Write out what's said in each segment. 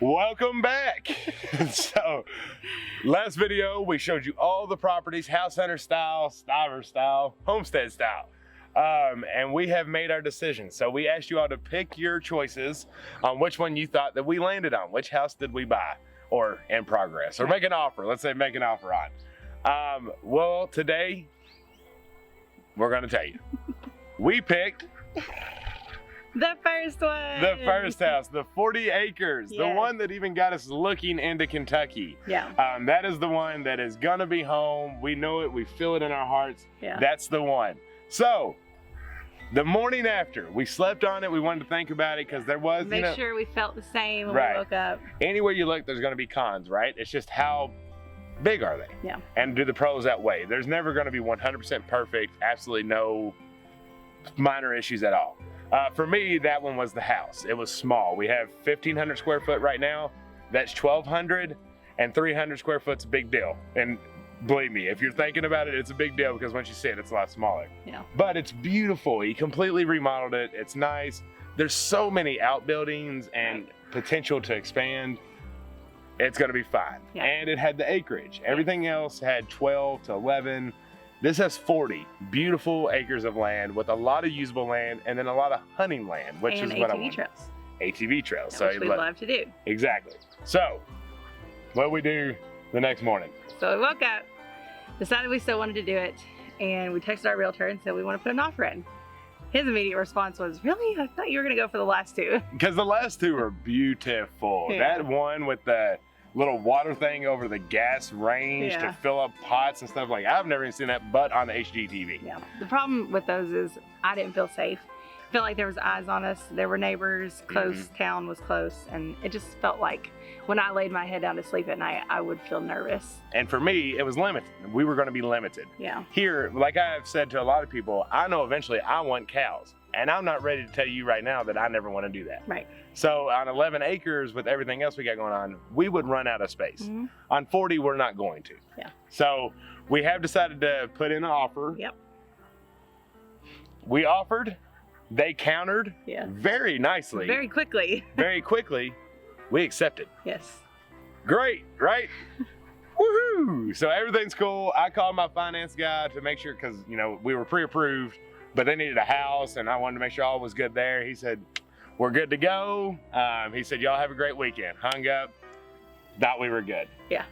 Welcome back. So, last video we showed you all the properties, house hunter style, Stivers style, homestead style. And we have made our decision. So we asked you all to pick your choices on which one you thought that we landed on. Which house did we buy or in progress or make an offer? Let's say make an offer on. Well, today we're going to tell you. We picked the first one. the first house, the 40 acres, Yes. the one that even got us looking into Kentucky. Yeah. That is the one that is gonna be home. We know it, we feel it in our hearts. Yeah. That's the one. So, the morning after, we slept on it. We wanted to think about it because there was, Make sure we felt the same when Right. we woke up. Anywhere you look, there's gonna be cons, right? It's just how big are they? Yeah. And do the pros outweigh? There's never gonna be 100% perfect, absolutely no minor issues at all. For me, that one was the house. It was small. We have 1,500 square foot right now. That's 1,200, and 300 square foot's a big deal. And believe me, if you're thinking about it, it's a big deal because once you see it, it's a lot smaller. Yeah. But it's beautiful. He completely remodeled it. It's nice. There's so many outbuildings and potential to expand. It's gonna be fine. Yeah. And it had the acreage. Everything else had 12 to 11. This has 40 beautiful acres of land with a lot of usable land and then a lot of hunting land, which and is what I ATV want. trails. ATV trails. Which we love to do. Exactly. So, what did we do the next morning? So we woke up, decided we still wanted to do it, and we texted our realtor and said we want to put an offer in. His immediate response was, "Really? I thought you were going to go for the last two." Because the last two are beautiful. Yeah. That one with the little water thing over the gas range to Yeah. fill up pots and stuff, like I've never even seen that but on the HGTV. Yeah. The problem with those is I didn't feel safe. I felt like there was eyes on us. There were neighbors close. Town was close, and it just felt like when I laid my head down to sleep at night, I would feel nervous. And for me, it was limited. We were going to be limited. Yeah. Here, like I've said to a lot of people, I know eventually I want cows. And I'm not ready to tell you right now that I never want to do that. Right. So on 11 acres with everything else we got going on, we would run out of space. Mhm. On 40, we're not going to. Yeah. So we have decided to put in an offer. Yep. We offered, they countered Yeah. very nicely, Very quickly. very quickly. We accepted. Yes. Great, right? Woohoo! So everything's cool. I called my finance guy to make sure, because we were pre-approved, but they needed a house, and I wanted to make sure all was good there. He said, "We're good to go." He said, "Y'all have a great weekend." Hung up. Thought we were good. Yeah.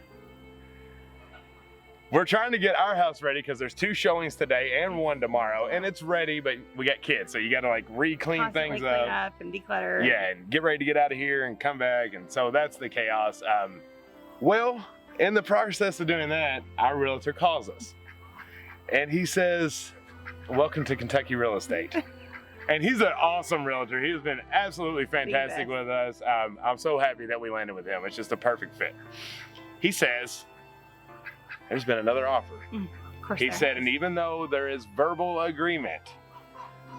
We're trying to get our house ready because there's 2 showings today and 1 tomorrow, and it's ready, but we got kids, so you got to like re-clean Constantly things clean up. up and declutter. Yeah, and get ready to get out of here and come back, and so that's the chaos. Well, in the process of doing that, our realtor calls us, and he says, "Welcome to Kentucky Real Estate." And he's an awesome realtor. He's been absolutely fantastic with us. I'm so happy that we landed with him. It's just a perfect fit. He says, "There's been another offer." Of course He there said, is. and even though there is verbal agreement,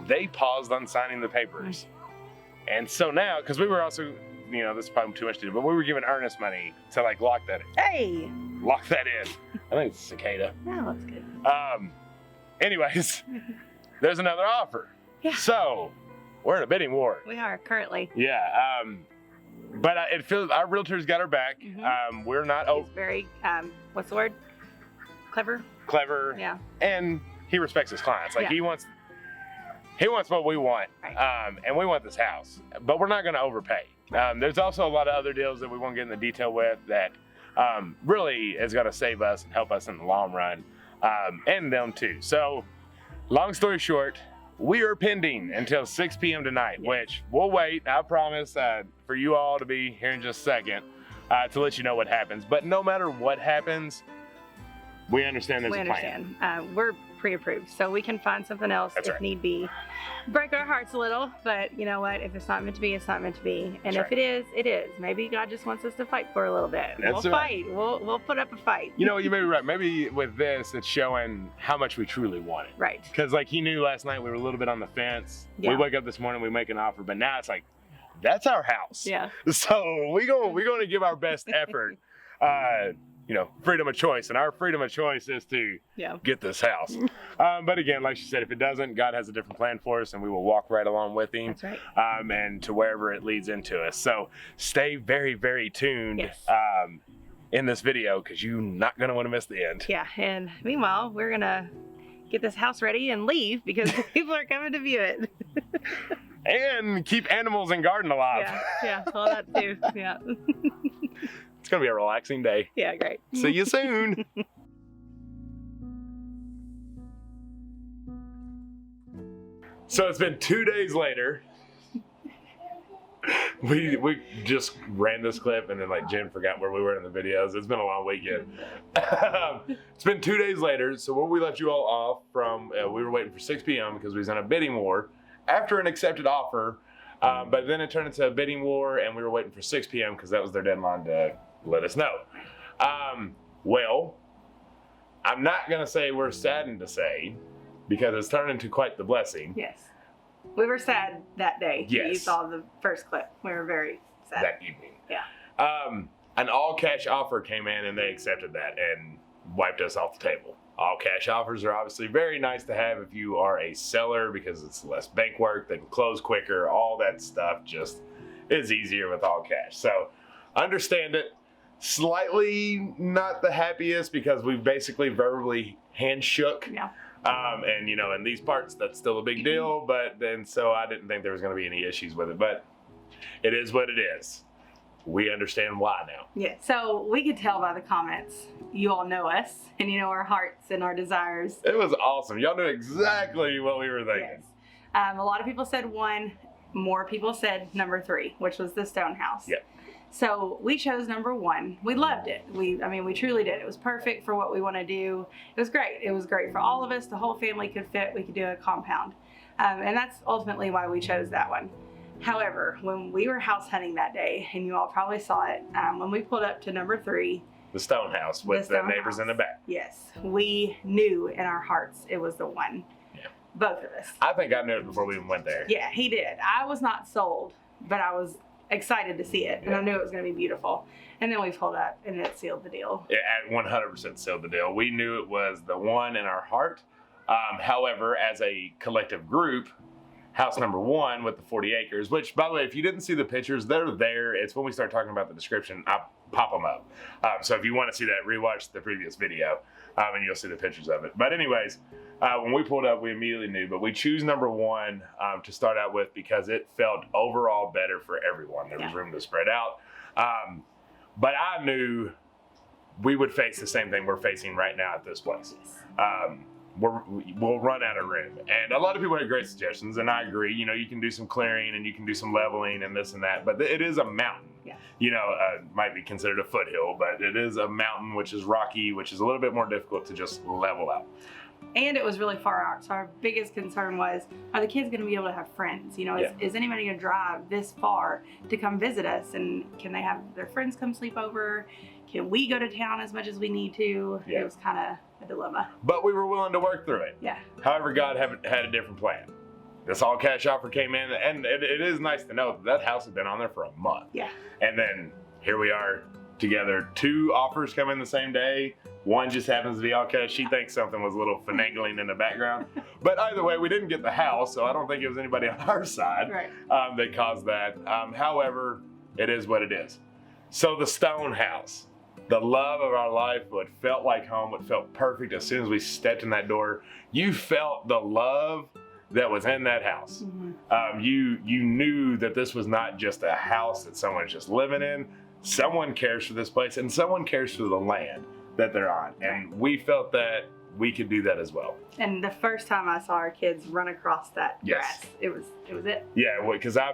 they paused on signing the papers. And so now, because we were also, this is probably too much to do, but we were giving earnest money to like lock that in. Hey. Lock that in. I think it's a cicada. No, that's good. Anyways, there's another offer. Yeah. So we're in a bidding war. We are currently. Yeah. But it feels our realtor's got our back. Mhm. We're not He's very, what's the word? Clever? clever. Yeah. And he respects his clients. Like Yeah. he wants what we want. Right. And we want this house, but we're not going to overpay. There's also a lot of other deals that we won't get into detail with that really is going to save us and help us in the long run, and them too. So long story short, we are pending until 6 p.m. tonight, Yes. which we'll wait, I promise, for you all to be here in just a second to let you know what happens. But no matter what happens, we understand there's We a plan. understand. We're pre-approved, so we can find something else That's if right. need be. Break our hearts a little, but you know what? If it's not meant to be, it's not meant to be. And That's if it is, it is. Maybe God just wants us to fight for a little bit. That's We'll right. fight. We'll put up a fight. You may be right. Maybe with this, it's showing how much we truly want it. Right. Because like he knew last night we were a little bit on the fence. Yeah. We wake up this morning, we make an offer, but now it's like, that's our house. Yeah. So we're going to give our best effort. you know, freedom of choice, and our freedom of choice is to get this house. But again, like she said, if it doesn't, God has a different plan for us, and we will walk right along with him. That's right. And to wherever it leads into us. So stay very, very tuned. Yes. In this video, because you're not going to want to miss the end. Yeah, and meanwhile, we're going to get this house ready and leave because people are coming to view it. And keep animals and garden alive. Yeah, well, that too, yeah. It's going to be a relaxing day. Yeah, great. See you soon. So it's been 2 days later. We just ran this clip and then like Jen forgot where we were in the videos. It's been a long weekend. It's been 2 days later. So when we left you all off from, we were waiting for 6 p.m. because we was in a bidding war after an accepted offer. But then it turned into a bidding war and we were waiting for 6 p.m. because that was their deadline to let us know. Well, I'm not going to say we're saddened to say because it's turned into quite the blessing. Yes. We were sad that day. Yes. You saw the first clip. We were very sad. That evening. Yeah. An all-cash offer came in and they accepted that and wiped us off the table. All-cash offers are obviously very nice to have if you are a seller because it's less bank work, they can close quicker, all that stuff just is easier with all cash. So understand it. Slightly not the happiest because we basically verbally hand shook. Yeah. And you know, in these parts, that's still a big deal, but then so I didn't think there was going to be any issues with it, but it is what it is. We understand why now. Yeah, so we could tell by the comments, you all know us and you know our hearts and our desires. It was awesome. Y'all knew exactly what we were thinking. Yes. A lot of people said 1, more people said number 3, which was the stone house. Yep. So we chose number 1. We loved it. We truly did. It was perfect for what we want to do. It was great. It was great for all of us. The whole family could fit. We could do a compound. And that's ultimately why we chose that one. However, when we were house hunting that day, and you all probably saw it, when we pulled up to number 3, the stone house with the neighbors in the back. Yes, we knew in our hearts it was the one. Yeah. Both of us. I think I knew it before we even went there. Yeah, he did. I was not sold, but I was excited to see it, and I knew it was going to be beautiful. And then we pulled up, and it sealed the deal. It 100% sealed the deal. We knew it was the one in our heart. However, as a collective group, house number 1 with the 40 acres, which, by the way, if you didn't see the pictures, they're there. It's when we start talking about the description, I'll pop them up. So if you want to see that, rewatch the previous video, and you'll see the pictures of it. But anyways, when we pulled up, we immediately knew, but we choose number 1 to start out with because it felt overall better for everyone. There was room to spread out. But I knew we would face the same thing we're facing right now at this place. We'll run out of room. And a lot of people had great suggestions, and I agree. You know, you can do some clearing and you can do some leveling and this and that, but it is a mountain. Yeah. You know, might be considered a foothill, but it is a mountain which is rocky, which is a little bit more difficult to just level out. And it was really far out. So our biggest concern was, are the kids going to be able to have friends? You know, is anybody going to drive this far to come visit us? And can they have their friends come sleep over? Can we go to town as much as we need to? It was kind of a dilemma. But we were willing to work through it. Yeah. However, God had a different plan. This all cash offer came in, and it is nice to know that house had been on there for a month. Yeah. And then here we are together. 2 offers come in the same day. One just happens to be all cash. She thinks something was a little finagling in the background. But either way, we didn't get the house, so I don't think it was anybody on our side that caused that. However, it is what it is. So the stone house, the love of our life, what felt like home, what felt perfect as soon as we stepped in that door, you felt the love that was in that house. You knew that this was not just a house that someone's just living in. Someone cares for this place, and someone cares for the land that they're on. And we felt that we could do that as well. And the first time I saw our kids run across that grass, it was it. Yeah, because I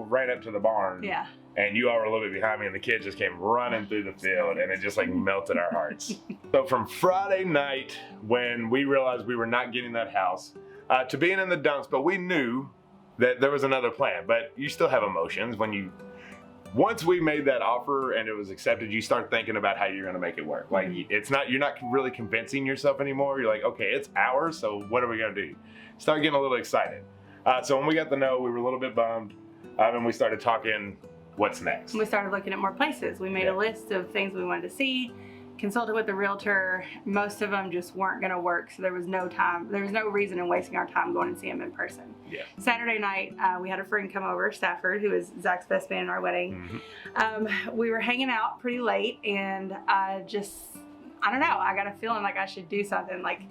ran up to the barn. Yeah. And you all were a little bit behind me, and the kids just came running through the field, and it just like melted our hearts. So from Friday night, when we realized we were not getting that house, to being in the dumps, but we knew that there was another plan. But you still have emotions when once we made that offer and it was accepted, you start thinking about how you're going to make it work. Like you're not really convincing yourself anymore. You're like, okay, it's ours, so what are we going to do? Start getting a little excited. So when we got the no, we were a little bit bummed, and we started talking what's next. We started looking at more places. We made a list of things we wanted to see, consulted with the realtor. Most of them just weren't going to work, so there was no reason in wasting our time going and seeing them in person. Yeah. Saturday night, we had a friend come over, Stafford, who is Zach's best man in our wedding. We were hanging out pretty late, and I don't know, I got a feeling like I should do something. Like,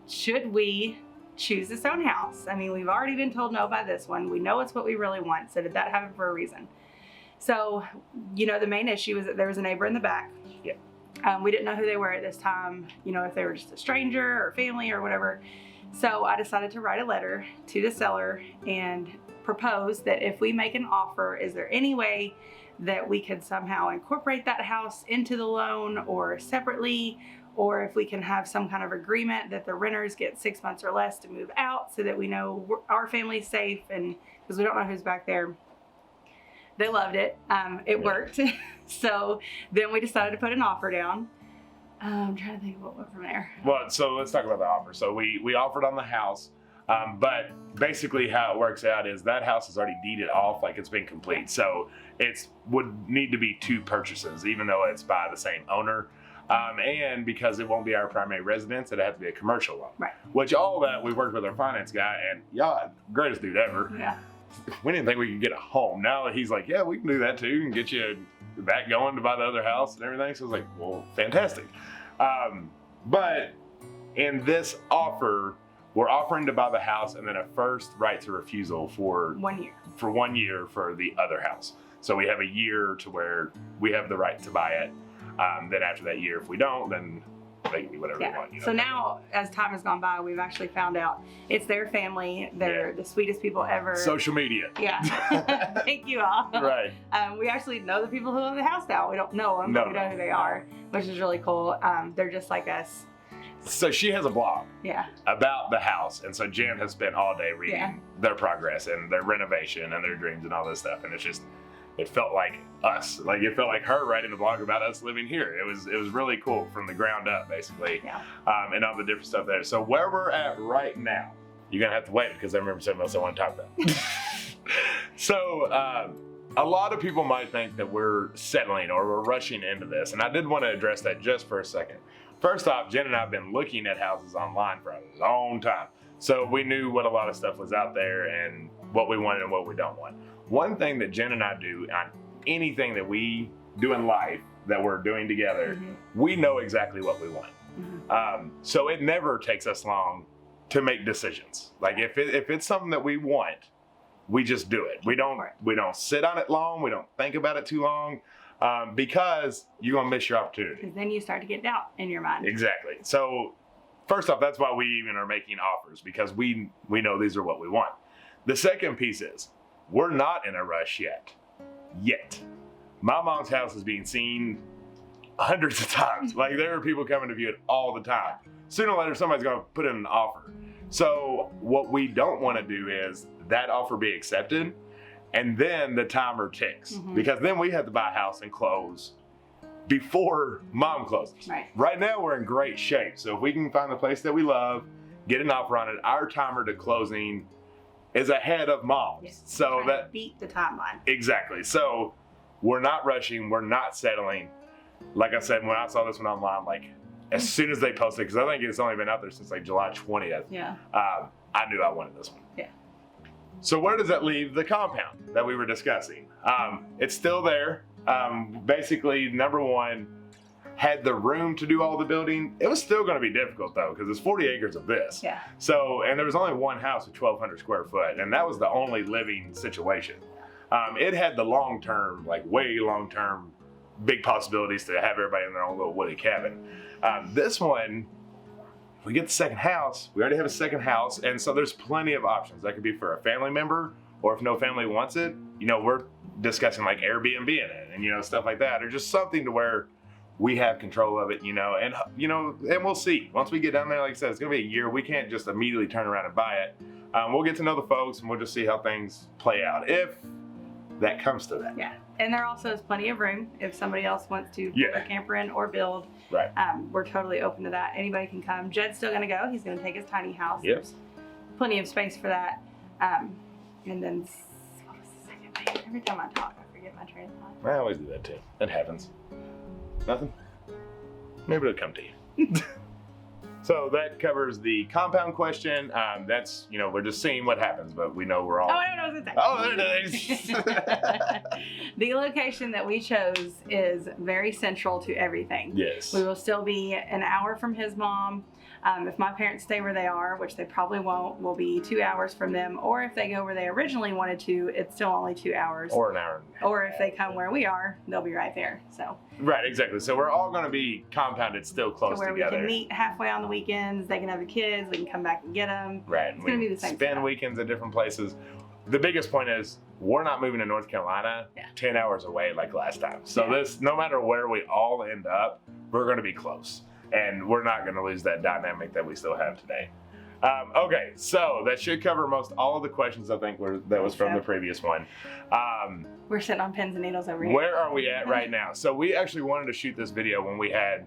should we choose this own house? I mean, we've already been told no by this one. We know it's what we really want, so did that happen for a reason? So, you know, the main issue is that there was a neighbor in the back. Yeah. We didn't know who they were at this time, you know, if they were just a stranger or family or whatever. So I decided to write a letter to the seller and propose that if we make an offer, is there any way that we could somehow incorporate that house into the loan or separately, or if we can have some kind of agreement that the renters get 6 months or less to move out so that we know our family's safe, and because we don't know who's back there. They loved it. It worked. So then we decided to put an offer down. I'm trying to think of what went from there. Well, so let's talk about the offer. So we offered on the house, but basically how it works out is that house is already deeded off, like it's been complete. So it would need to be 2 purchases, even though it's by the same owner. And because it won't be our primary residence, it'd have to be a commercial loan. Right. Which all that, we worked with our finance guy, and y'all, greatest dude ever. Yeah. We didn't think we could get a home. Now he's like, yeah, we can do that too, and get you back going to buy the other house and everything. So I was like, well, fantastic. But in this offer, we're offering to buy the house and then a first right to refusal for 1 year. For 1 year for the other house. So we have a year to where we have the right to buy it. Then after that year, if we don't, then they can do whatever they want. You know? So now, as time has gone by, we've actually found out it's their family. They're the sweetest people ever. Social media. Yeah. Thank you all. Right. We actually know the people who own the house now. We don't know them, but we know who they are, which is really cool. They're just like us. So she has a blog about the house, and so Jen has spent all day reading their progress and their renovation and their dreams and all this stuff, and it felt like us. Like, it felt like her writing a blog about us living here. It was really cool from the ground up, basically. Yeah. And all the different stuff there. So where we're at right now, you're gonna have to wait because I remember something else I want to talk about. So a lot of people might think that we're settling or we're rushing into this, and I did want to address that just for a second. First off, Jen and I have been looking at houses online for a long time. So we knew what a lot of stuff was out there and what we wanted and what we don't want. One thing that Jen and I do on anything that we do in life that we're doing together, we know exactly what we want. So it never takes us long to make decisions. Like if it's something that we want, we just do it. We don't sit on it long. We don't think about it too long, because you're gonna miss your opportunity. Because then you start to get doubt in your mind. Exactly. So first off, that's why we even are making offers, because we know these are what we want. The second piece is, we're not in a rush yet. My mom's house is being seen hundreds of times. Like, there are people coming to view it all the time. Sooner or later, somebody's gonna put in an offer. So what we don't wanna do is that offer be accepted, and then the timer ticks. Because then we have to buy a house and close before mom closes. Right now, we're in great shape. So if we can find the place that we love, get an offer on it, our timer to closing is ahead of mom's. Yes. So that beat the timeline. Exactly. So we're not rushing, we're not settling. Like I said, when I saw this one online, like as soon as they posted, because I think it's only been out there since like July 20th. Yeah. I knew I wanted this one. Yeah. So where does that leave the compound that we were discussing? It's still there. Basically, number one, had the room to do all the building. It was still going to be difficult though, because it's 40 acres of this. Yeah. So, and there was only one house with 1,200 square foot, and that was the only living situation. It had the long-term, like way long-term, big possibilities to have everybody in their own little wooded cabin. This one, if we get the second house, we already have a second house, and so there's plenty of options. That could be for a family member, or if no family wants it, you know, we're discussing like Airbnb in it, and you know, stuff like that, or just something to where we have control of it, you know, and we'll see. Once we get down there, like I said, it's gonna be a year. We can't just immediately turn around and buy it. We'll get to know the folks, and we'll just see how things play out, if that comes to that. Yeah, and there also is plenty of room if somebody else wants to put a camper in or build. Right. We're totally open to that. Anybody can come. Jed's still gonna go. He's gonna take his tiny house. Yep. There's plenty of space for that. And then, what was the second thing? Every time I talk, I forget my train of thought. I always do that too. That happens. Nothing? maybe it'll come to you. So that covers the compound question. That's, you know, we're just seeing what happens, but we know we're all. Oh, I don't know what to say. Oh, there it is. The location that we chose is very central to everything. Yes. We will still be an hour from his mom. If my parents stay where they are, which they probably won't, we'll be 2 hours from them. Or if they go where they originally wanted to, it's still only 2 hours. Or an hour. Or if they come where we are, they'll be right there. So. Right, exactly. So we're all going to be compounded still close to where together. we can meet halfway on the weekends. They can have the kids. We can come back and get them. Right. It's going to be the same Spend stuff. weekends at different places. The biggest point is we're not moving to North Carolina 10 hours away like last time. So this, no matter where we all end up, we're going to be close. And we're not going to lose that dynamic that we still have today. Okay, so that should cover most all of the questions I think that was from the previous one. We're sitting on pins and needles over here. Where are we at right now? So we actually wanted to shoot this video when we had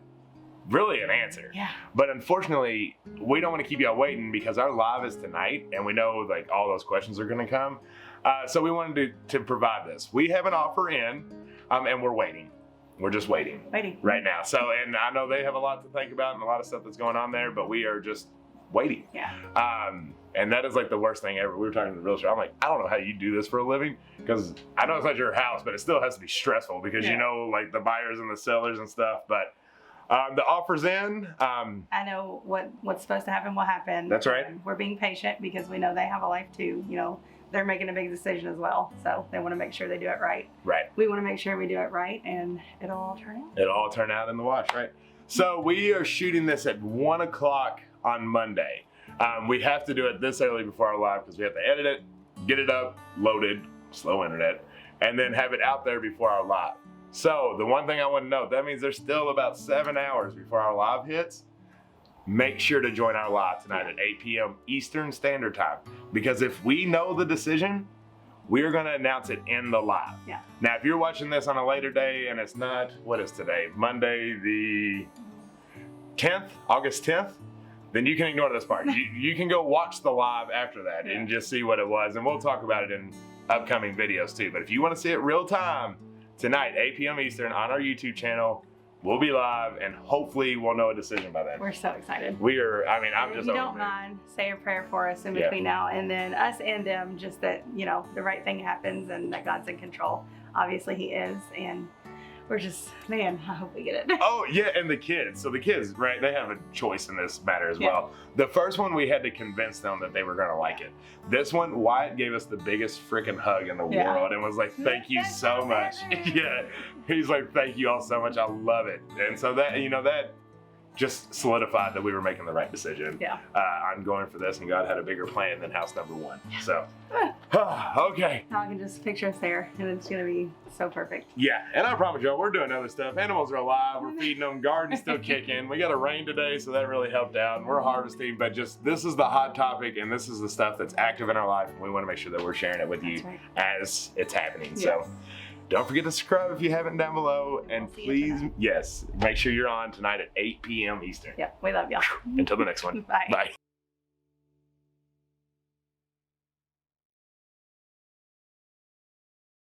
really an answer. Yeah. But unfortunately, we don't want to keep y'all waiting because our live is tonight and we know like all those questions are going to come. So we wanted to provide this. We have an offer in and we're waiting. We're just waiting right now. So, and I know they have a lot to think about and a lot of stuff that's going on there, but we are just waiting. Yeah. And that is like the worst thing ever. We were talking to the realtor. I'm like, I don't know how you do this for a living because I know it's not your house, but it still has to be stressful because you know, like the buyers and the sellers and stuff. But the offer's in. I know what's supposed to happen will happen. That's right. We're being patient because we know they have a life too. You know, they're making a big decision as well, so they want to make sure they do it right. Right. We want to make sure we do it right, and it'll all turn out. It'll all turn out in the wash, right? So we are shooting this at 1 o'clock on Monday. We have to do it this early before our live because we have to edit it, get it up, loaded, slow internet, and then have it out there before our live. So the one thing I want to note, that means there's still about 7 hours before our live hits. Make sure to join our live tonight at 8 p.m. Eastern Standard Time. Because if we know the decision, we're going to announce it in the live. Yeah. Now, if you're watching this on a later day and it's not, what is today? Monday the 10th, August 10th, then you can ignore this part. You can go watch the live after that and just see what it was. And we'll talk about it in upcoming videos too. But if you want to see it real time, tonight, 8 p.m. Eastern on our YouTube channel, we'll be live and hopefully we'll know a decision by then. We're so excited. We are, I mean, I'm just If you don't mind, say a prayer for us in between now and then, us and them, just that, you know, the right thing happens and that God's in control. Obviously he is, and we're just, man, I hope we get it. Oh, yeah, and the kids. So the kids, right, they have a choice in this matter as well. The first one, we had to convince them that they were going to like it. This one, Wyatt gave us the biggest freaking hug in the world and was like, thank you so much. He's like, thank you all so much. I love it. And so that, you know, that just solidified that we were making the right decision on going for this, and God had a bigger plan than house number one. So, okay. Now I can just picture us there, and it's going to be so perfect. Yeah, and I promise y'all, we're doing other stuff. Animals are alive. We're feeding them. Garden's still kicking. We got a rain today, so that really helped out. And we're harvesting, but just this is the hot topic, and this is the stuff that's active in our life, and we want to make sure that we're sharing it with you as it's happening. So. Don't forget to subscribe if you haven't down below. And please, make sure you're on tonight at 8 p.m. Eastern. Yeah, we love y'all. Until the next one. Bye. Bye.